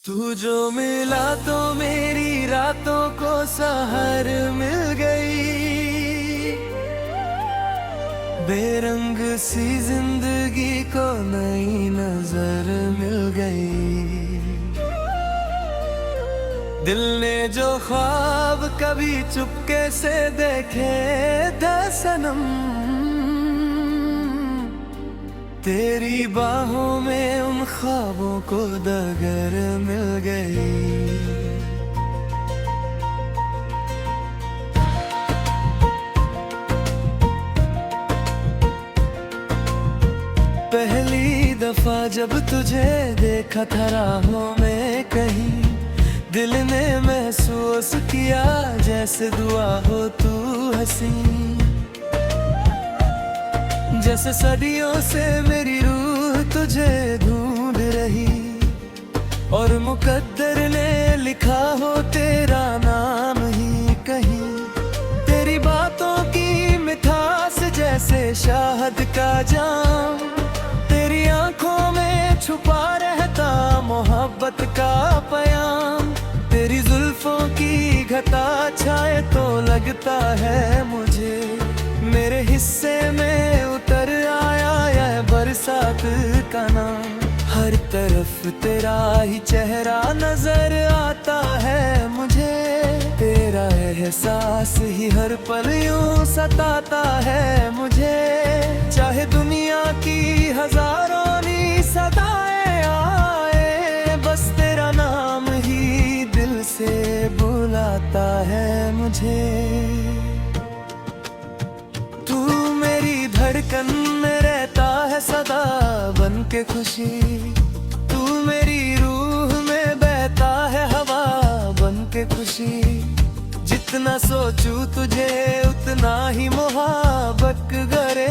तू जो मिला तो मेरी रातों को सहर मिल गई, बेरंग सी जिंदगी को नई नजर मिल गई। दिल ने जो ख्वाब कभी चुपके से देखे थे सनम, तेरी बाहों में उन ख्वाबों को डगर मिल गई। पहली दफा जब तुझे देखा था राहों में कहीं, दिल ने महसूस किया जैसे दुआ हो तू हंसी। जैसे सदियों से मेरी रूह तुझे ढूंढ रही, और मुकद्दर ने लिखा हो तेरा नाम ही कहीं। तेरी बातों की मिठास जैसे शहद का जाम, तेरी आंखों में छुपा रहता मोहब्बत का पयाम। तेरी जुल्फों की घटा छाए तो लगता है मुझे मेरे हिस्से में उतर आया यह बरसात का नाम। हर तरफ तेरा ही चेहरा नजर आता है मुझे, तेरा एहसास ही हर पल यूं सताता है मुझे। चाहे दुनिया की हजारों नी सदाएं आए, बस तेरा नाम ही दिल से बुलाता है मुझे। धड़कन में रहता है सदा बन के खुशी, तू मेरी रूह में बहता है हवा बन के खुशी। जितना सोचूं तुझे उतना ही मोहब्बत करे,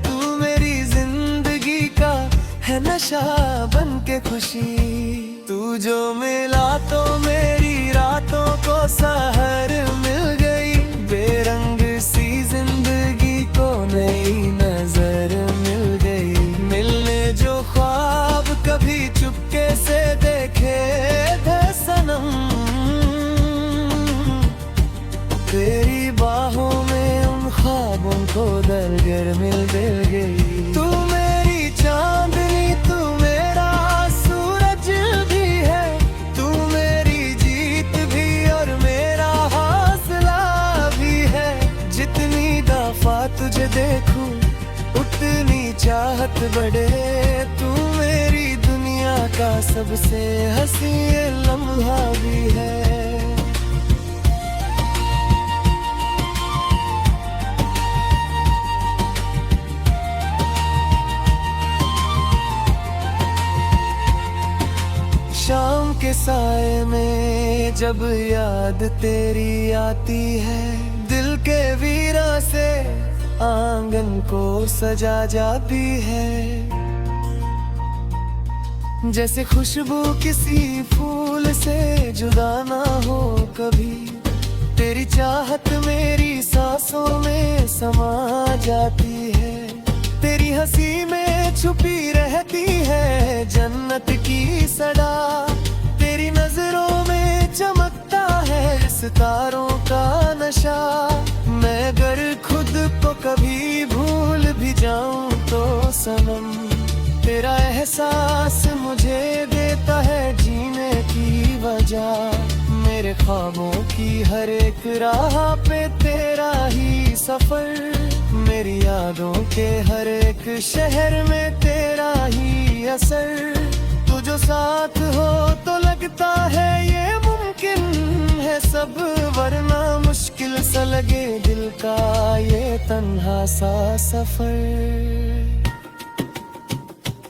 तू मेरी जिंदगी का है नशा बन के खुशी। तू जो मिला तो मेरी रातों को सहर मिल गई, बेरंग सी जिंदगी को नई नजर मिल गई। मिलने जो ख्वाब कभी चुपके से देखे थे सनम, तेरी बाहों में उन ख्वाबों को दरगर मिल गई। तू मेरी चांदनी, तू मेरा सूरज भी है, तू मेरी जीत भी और मेरा हौसला भी है। जितनी दफा तुझे देखूं उतनी चाहत बढ़े, तू मेरी दुनिया का सबसे हंसी लम्हा भी है। शाम के साए में जब याद तेरी आती है, दिल के वीरा से आंगन को सजा जाती है। जैसे खुशबू किसी फूल से जुदा ना हो कभी, तेरी चाहत मेरी सांसों में समा जाती है। तेरी हंसी में छुपी रहती है जन्नत की सदा, तेरी नजरों में चमकता है सितारों का नशा। मैं अगर खुद को कभी भूल भी जाऊं तो सनम, तेरा एहसास मुझे देता है जीने की वजह। मेरे ख्वाबों की हर एक राह पे तेरा ही सफर, मेरी यादों के हर एक शहर में तेरा ही असर। तू जो साथ हो तो लगता है ये मुमकिन है सब, वरना मुश्किल सा लगे दिल का ये तन्हा सा सफर।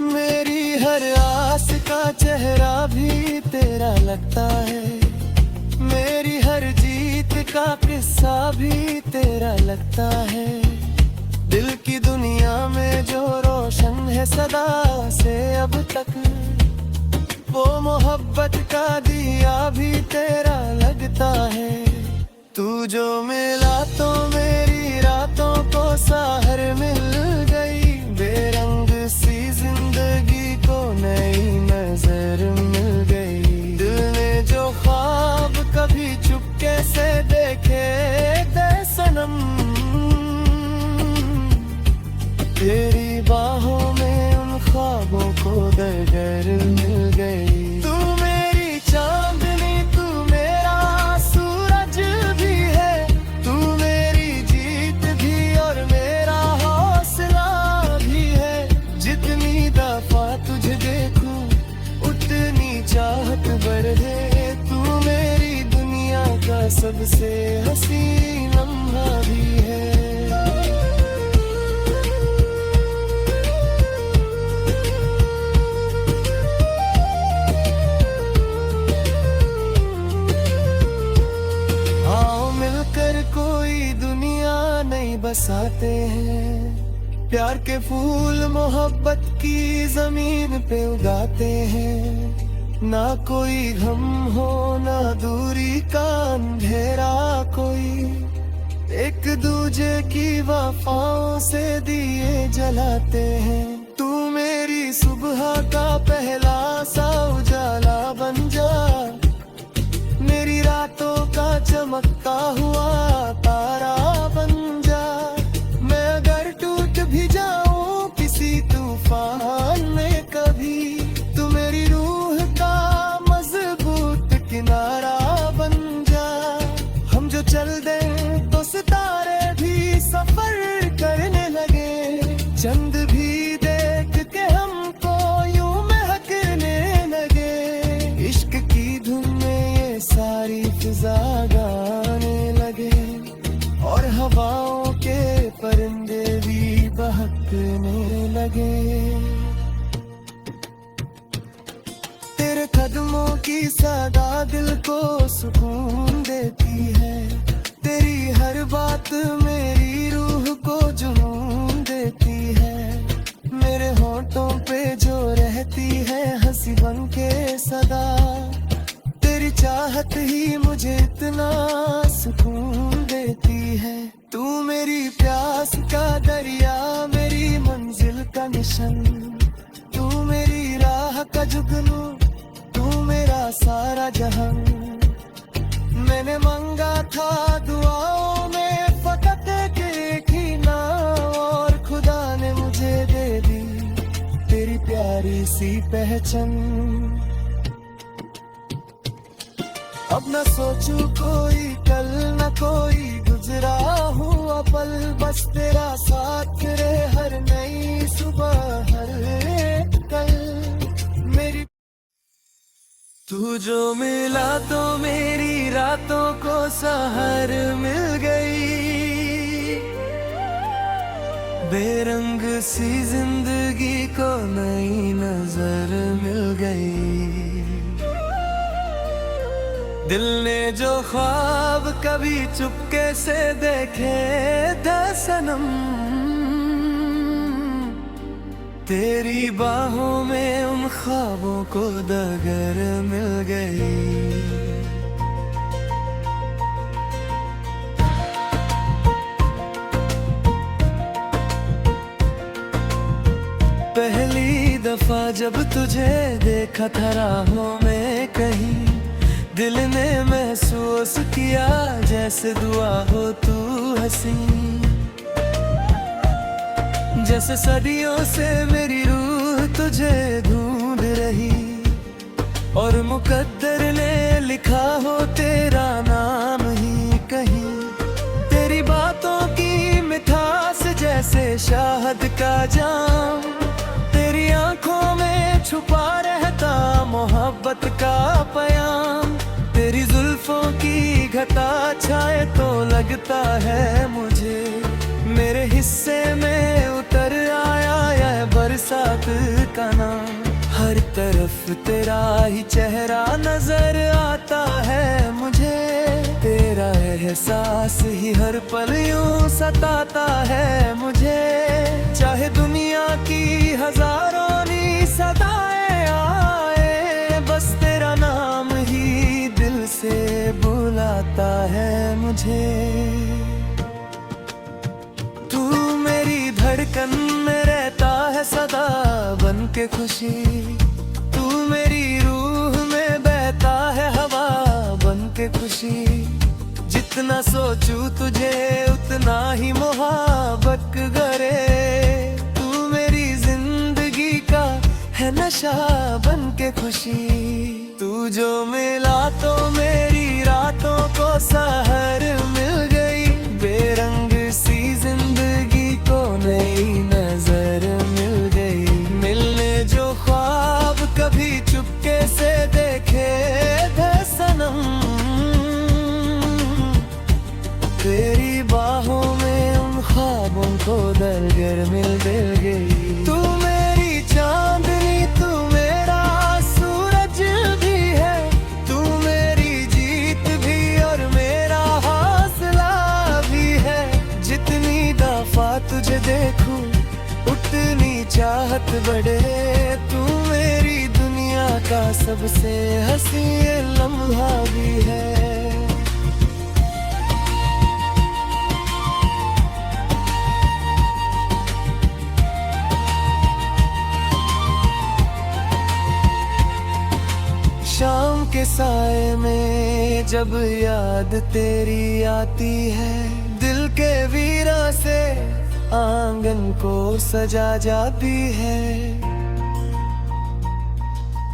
मेरी हर आस का चेहरा भी तेरा लगता है, मेरी हर जीत का किस्सा भी तेरा लगता है। दिल की दुनिया में जो रोशन है सदा से अब तक, वो मोहब्बत का दिया भी तेरा लगता है। तू जो मिला तो मेरी रातों को सहर मिल गई, बेरंग सी जिंदगी को नई नजर मिल गई। नजर मिल गई। तू मेरी चांदनी, तू मेरा सूरज भी है, तू मेरी जीत भी और मेरा हौसला भी है। जितनी दफा तुझे देखूं उतनी चाहत बढ़े, तू मेरी दुनिया का सबसे हसीन लम्हा भी है। कोई दुनिया नहीं बसाते हैं, प्यार के फूल मोहब्बत की जमीन पे उगाते हैं। ना कोई गम हो ना दूरी का अंधेरा, कोई एक दूजे की वफाओं से दिए जलाते हैं। तू मेरी सुबह का पहला सा उजाला बन जा, मेरी रातों का चमकता हुआ तारा बन जा। मैं अगर टूट भी जाऊं किसी तूफान में कभी, तू मेरी रूह का मजबूत किनारा बन जा। हम जो चल दें तो सितारे भी सफर करने लगे, चंद भी देख के हमको यूं महकने लगे। इश्क की धुन में ये सारी फिजा गाने लगे, और हवाओं के परिंदे भी बहकने लगे। तेरे कदमों की सदा दिल को सुकून देती है, तेरी हर बात मेरी रूह को जुनून देती है। मेरे होठों पे जो रहती है हंसी बन के सदा, तेरी चाहत ही मुझे इतना सुकून देती है। तू मेरी प्यास का दरिया, मेरी मंजिल का निशान, तू मेरी राह का जुगनू, तू मेरा सारा जहां। मैंने मांगा था दुआओं में फकत एक ही नाम, और खुदा ने मुझे दे दी तेरी प्यारी सी पहचान। अब न सोचूं कोई कल, न कोई गुजरा हुआ पल, बस तेरा साथ रहे हर नई सुबह हर एक कल। मेरी तू जो मिला तो मेरी रातों को सहर मिल गई, बेरंग सी जिंदगी को नई नजर मिल गई। दिल ने जो ख्वाब कभी चुपके से देखे थे सनम, तेरी बाहों में उन ख्वाबों को डगर मिल गई। पहली दफा जब तुझे देखा था राहों में कहीं, दिल ने महसूस किया जैसे दुआ हो तू हंसी। जैसे सदियों से मेरी रूह तुझे ढूंढ रही, और मुकद्दर ने लिखा हो तेरा नाम ही कहीं। तेरी बातों की मिठास जैसे शहद का जाम, तेरी आंखों में छुपा रहता मोहब्बत का पयाम। तेरी जुल्फों की घटा छाए तो लगता है मुझे, मेरे हिस्से में उतर आया यह बरसात का नाम। हर तरफ तेरा ही चेहरा नजर आता है मुझे, तेरा एहसास ही हर पल यूं सताता है मुझे। चाहे दुनिया की हजारों नी सदाएं आए, बस तेरा नाम ही दिल से बुलाता है मुझे। तू मेरी धड़कन में रहता है सदा बन के खुशी, तू मेरी रूह में बहता है हवा बन के खुशी। जितना सोचूं तुझे उतना ही मोहब्बत करे, तू मेरी जिंदगी का है नशा बन के खुशी। तू जो मिला तो मेरी रातों को सहर मिल गई, बेरंग सी जिंदगी को नई नजर मिल गई। मिलने जो ख्वाब कभी चुपके से देखे थे सनम, तेरी बाहों में उन ख्वाबों को दरगर मिल गई। तू मेरी चांदनी, तू मेरा सूरज भी है, तू मेरी जीत भी और मेरा हौसला भी है। जितनी दफा तुझे देखूं उतनी चाहत बढ़े, तू मेरी दुनिया का सबसे हंसी लम्हा भी है। शाम के साए में जब याद तेरी आती है, दिल के वीरा से आंगन को सजा जाती है।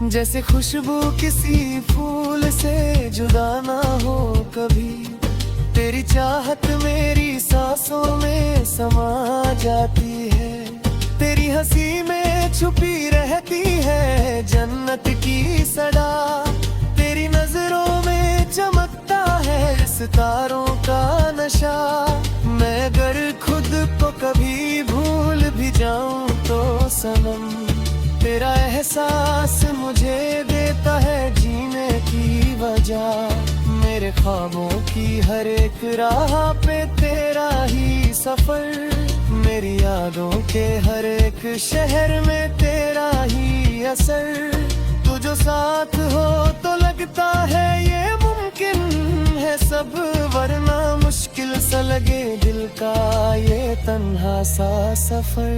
जैसे खुशबू किसी फूल से जुदा ना हो कभी, तेरी चाहत मेरी सांसों में समा जाती है। तेरी हंसी में छुपी रहती है जन्नत की सदा, तेरी नजरों में चमकता है सितारों का नशा। मैं अगर खुद को कभी भूल भी जाऊं तो सनम, तेरा एहसास मुझे देता है जीने की वजह। मेरे ख्वाबों की हर एक राह पे तेरा ही सफर, मेरी यादों के हर एक शहर में तेरा ही असर। तू जो साथ हो तो लगता है ये मुमकिन है सब, वरना मुश्किल सा लगे दिल का ये तन्हा सा सफर।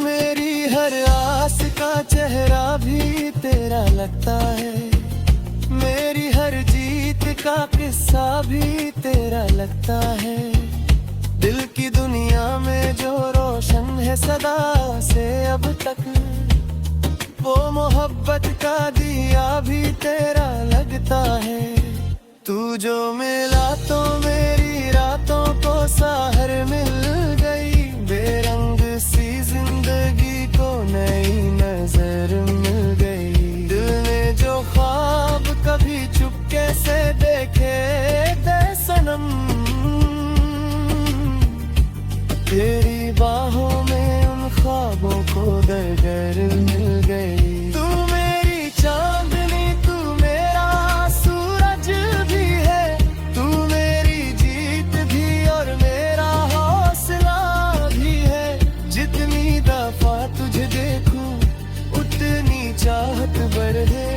मेरी हर आस का चेहरा भी तेरा लगता है, मेरी हर जीत का किस्सा भी तेरा लगता है। दिल की दुनिया में जो रोशन है सदा से अब तक, वो मोहब्बत का दिया भी तेरा लगता है। तू जो मिला तो मेरी रातों को सहर मिल गई, बेरंग सी जिंदगी को नई नजर मिल गई। दिल ने जो ख्वाब कभी चुपके से देखे थे सनम, तेरी बाहों में उन ख्वाबों को दरगर मिल गई। तू मेरी चांदनी, तू मेरा सूरज भी है, तू मेरी जीत भी और मेरा हौसला भी है। जितनी दफा तुझे देखूं उतनी चाहत बढ़े,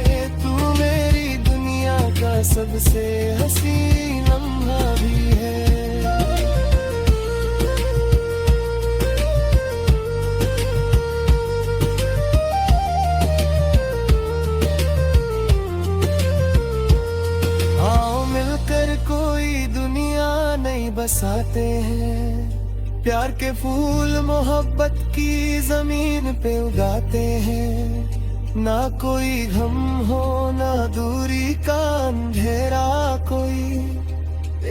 तू मेरी दुनिया का सबसे हंसी लम्हा भी है। कोई दुनिया नहीं बसाते हैं, प्यार के फूल मोहब्बत की जमीन पे उगाते हैं। ना कोई गम हो ना दूरी का अंधेरा, कोई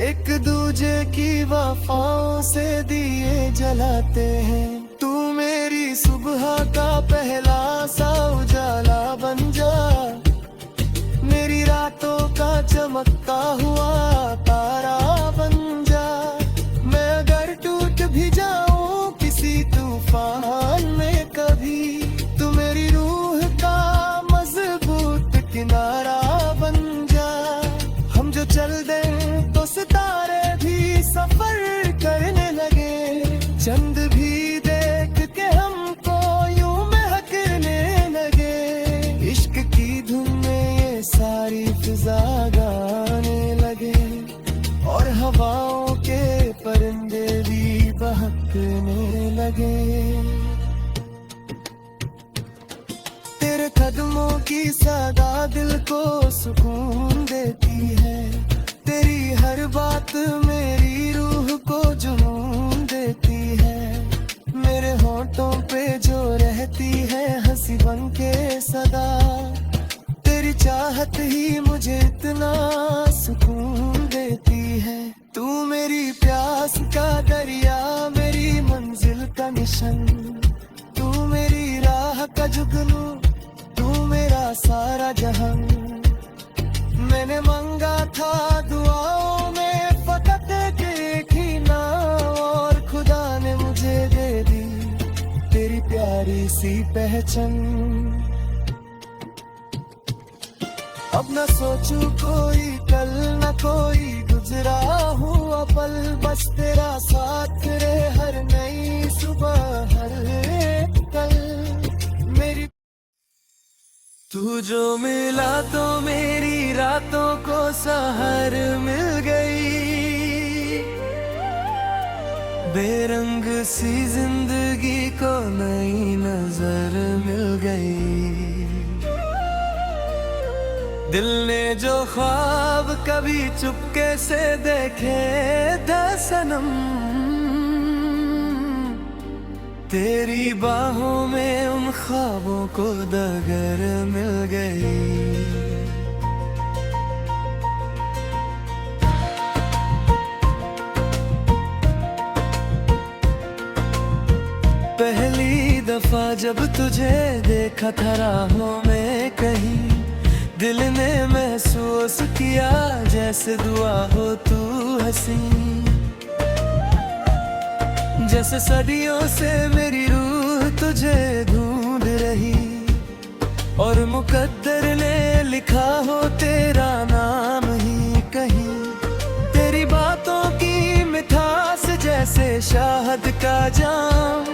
एक दूजे की वफाओं से दिए जलाते हैं। तू मेरी सुबह का पहला सा उजाला बन जा, मेरी रातों का चमकता हुआ तारा बन जा। मैं अगर टूट भी जाऊं किसी तूफान में कभी, तू मेरी रूह का मजबूत किनारा बन जा। हम जो चल दें तो सितारे भी सफर करने लगे, चंद भी देख के हमको यूं महकने लगे। इश्क की धुन में ये सारी फिजा गाने लगे, और हवाओं के परिंदे भी बहकने लगे। तेरे कदमों की सदा दिल को सुकून देती है, तेरी हर बात मेरी रूह को जुनून देती है। मेरे होंठों बातों पे जो रहती है हंसी बन के सदा। तेरी चाहत ही मुझे इतना सुकून देती है। तू मेरी प्यास का दरिया, मेरी मंजिल का मिशन, तू मेरी राह का जुगनू, तू मेरा सारा जहां। मैंने मांगा था दुआओं में फकत एक ही नाम, और खुदा ने मुझे दे दी तेरी प्यारी सी पहचान। अब न सोचूं कोई कल, न कोई गुजरा हुआ पल, बस तेरा साथ रहे हर नई सुबह, हर एक कल मेरी। तू जो मिला तो मेरी रातों को सहर मिल गई, बेरंग सी जिंदगी को नई नजर मिल गई। दिल ने जो ख्वाब कभी चुपके से देखे थे सनम, तेरी बाहों में उन ख्वाबों को डगर मिल गई। पहली दफा जब तुझे देखा था राहों में कहीं, दिल ने महसूस किया जैसे दुआ हो तू हंसी। जैसे सदियों से मेरी रूह तुझे ढूंढ रही, और मुकद्दर ने लिखा हो तेरा नाम ही कहीं। तेरी बातों की मिठास जैसे शहद का जाम,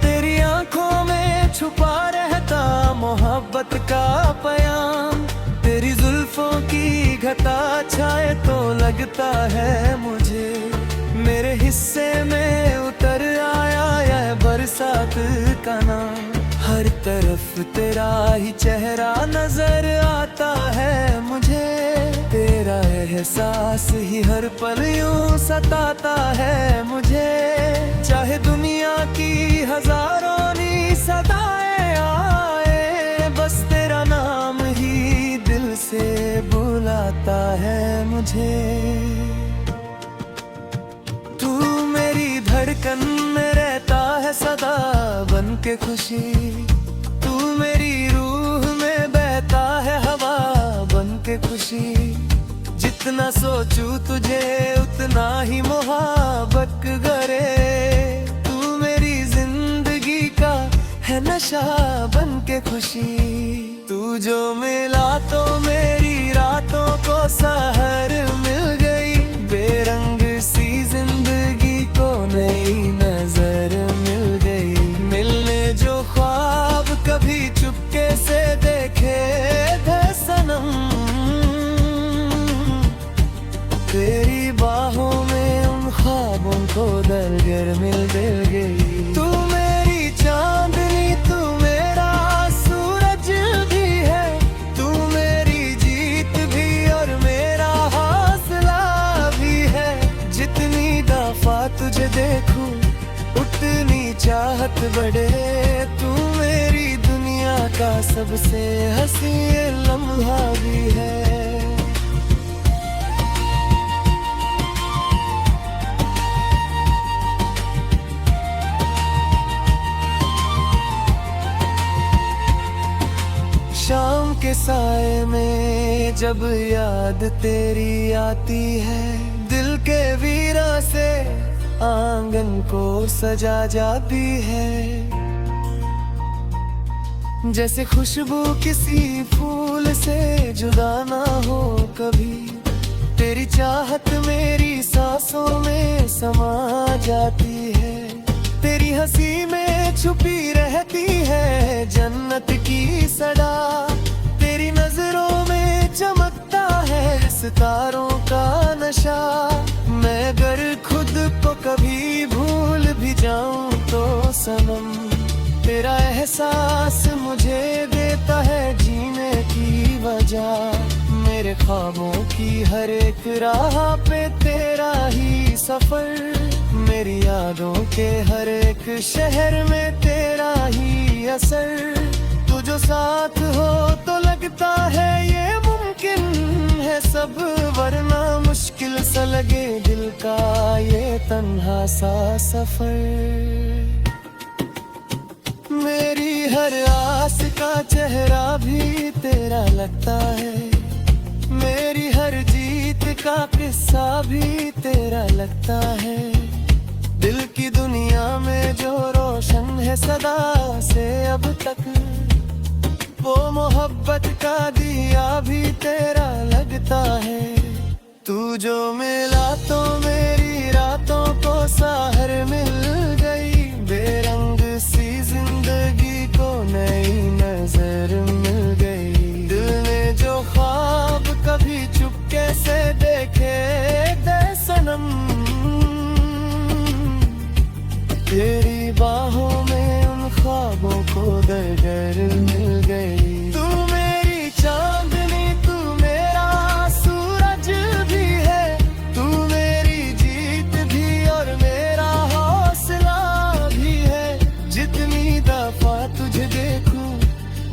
तेरी आंखों में छुपा रहता मोहब्बत का पयाम। तेरी जुल्फों की घटा छाए तो लगता है मुझे मेरे हिस्से में उतर आया यह बरसात का नाम। हर तरफ तेरा ही चेहरा नजर आता है मुझे, तेरा एहसास ही हर पल यूं सताता है मुझे। चाहे दुनिया की हजारों नी सदाएं आए, बस तेरा नाम ही दिल से बुलाता है मुझे। तू मेरी धड़कन में रहता है सदा बन के खुशी, तू मेरी रूह में बहता है हवा बन के खुशी। जितना सोचूं तुझे उतना ही मोहब्बत करे, तू मेरी जिंदगी का है नशा बन के खुशी। तू जो मिला तो मेरी रातों को सहर मिल गई, बेरंग सी जिंदगी को नई नजर मिल गई। मिलने जो ख्वाब कभी चुपके से देखे थे सनम, तेरी बाहों में उन ख्वाबों को दरगर मिल गई। तू मेरी चांदनी, तू मेरा सूरज भी है, तू मेरी जीत भी और मेरा हौसला भी है। जितनी दफा तुझे देखूं उतनी चाहत बढ़े, तू मेरी दुनिया का सबसे हंसी लम्हा भी है। शाम के साए में जब याद तेरी आती है, दिल के वीरा से आंगन को सजा जाती है। जैसे खुशबू किसी फूल से जुदा ना हो कभी, तेरी चाहत मेरी सांसों में समा जाती है। तेरी हंसी में छुपी रहती है जन्नत की सदा, तेरी नजरों में चमकता है सितारों का नशा। मैं अगर खुद को कभी भूल भी जाऊं तो सनम, तेरा एहसास मुझे देता है जीने की वजह। मेरे ख्वाबों की हर एक राह पे तेरा ही सफर, मेरी यादों के हर एक शहर में तेरा ही असर। तू जो साथ हो तो लगता है ये मुमकिन है सब, वरना मुश्किल सा लगे दिल का ये तन्हा सा सफर। मेरी हर आस का चेहरा भी तेरा लगता है, मेरी हर जीत का किस्सा भी तेरा लगता है। दिल की दुनिया में जो रोशन है सदा से अब तक, वो मोहब्बत का दिया भी तेरा लगता है। तू जो मिला तो मेरी रातों को सहर मिल गई, बेरंग सी जिंदगी को नई नजर मिल गई। दिल ने जो ख्वाब कभी चुपके से देखे थे सनम, तेरी बाहों में उन ख्वाबों को दरगर मिल गई। तू मेरी चांदनी, तू मेरा सूरज भी है, तू मेरी जीत भी और मेरा हौसला भी है। जितनी दफा तुझे देखूं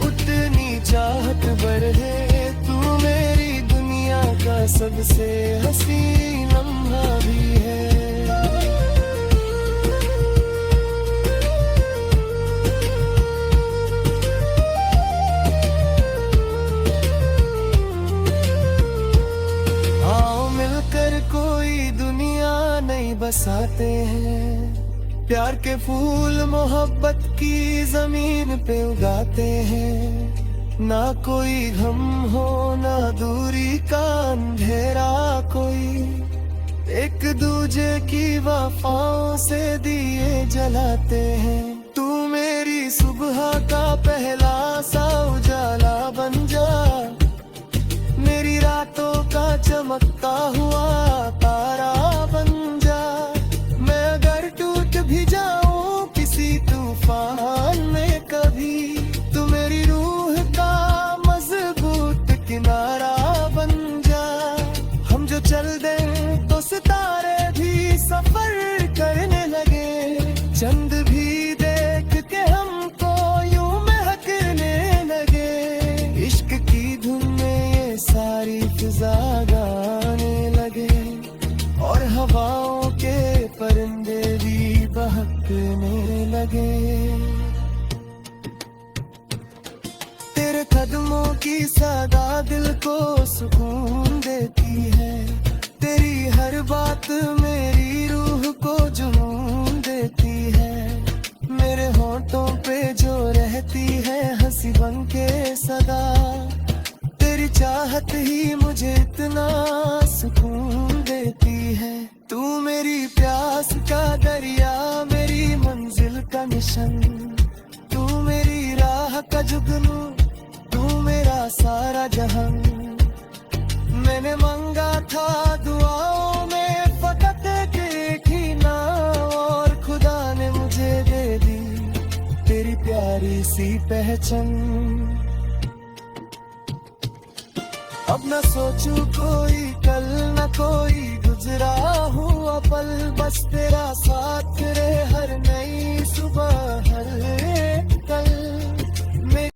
उतनी चाहत बढ़े, तू मेरी दुनिया का सबसे हसीन लम्हा भी है। कोई दुनिया नहीं बसाते हैं, प्यार के फूल मोहब्बत की जमीन पे उगाते हैं। ना कोई गम हो ना दूरी का अंधेरा, कोई एक दूजे की वफाओं से दिए जलाते हैं। तू मेरी सुबह का पहला सा उजाला बन जा, मेरी रातों का चमकता हुआ तारा बन जा। मैं अगर टूट भी जाऊं किसी तूफान में कभी, तू मेरी रूह का मजबूत किनारा बन जा। हम जो चल दें तो सितारे भी सफर करने लगे, चंद भी देख के हमको यूं महकने लगे। इश्क की धुन में सारी फिजा गाने लगे और हवाओं के परिंदे भी बहकने लगे। तेरे कदमों की सदा दिल को सुकून देती है, तेरी हर बात मेरी रूह को जुनून देती है। मेरे होठों पे जो रहती है हंसी बन के सदा, तेरी चाहत ही मुझे इतना सुकून देती है। तू मेरी प्यास का दरिया, मेरी मंजिल का मिशन, तू मेरी राह का जुगनू, तू मेरा सारा जहां। मैंने मांगा था दुआओं में फकत एक ही नाम, और खुदा ने मुझे दे दी तेरी प्यारी सी पहचान। अब न सोचूं कोई कल न कोई गुजरा हुआ पल, बस तेरा साथ रहे हर नई सुबह हर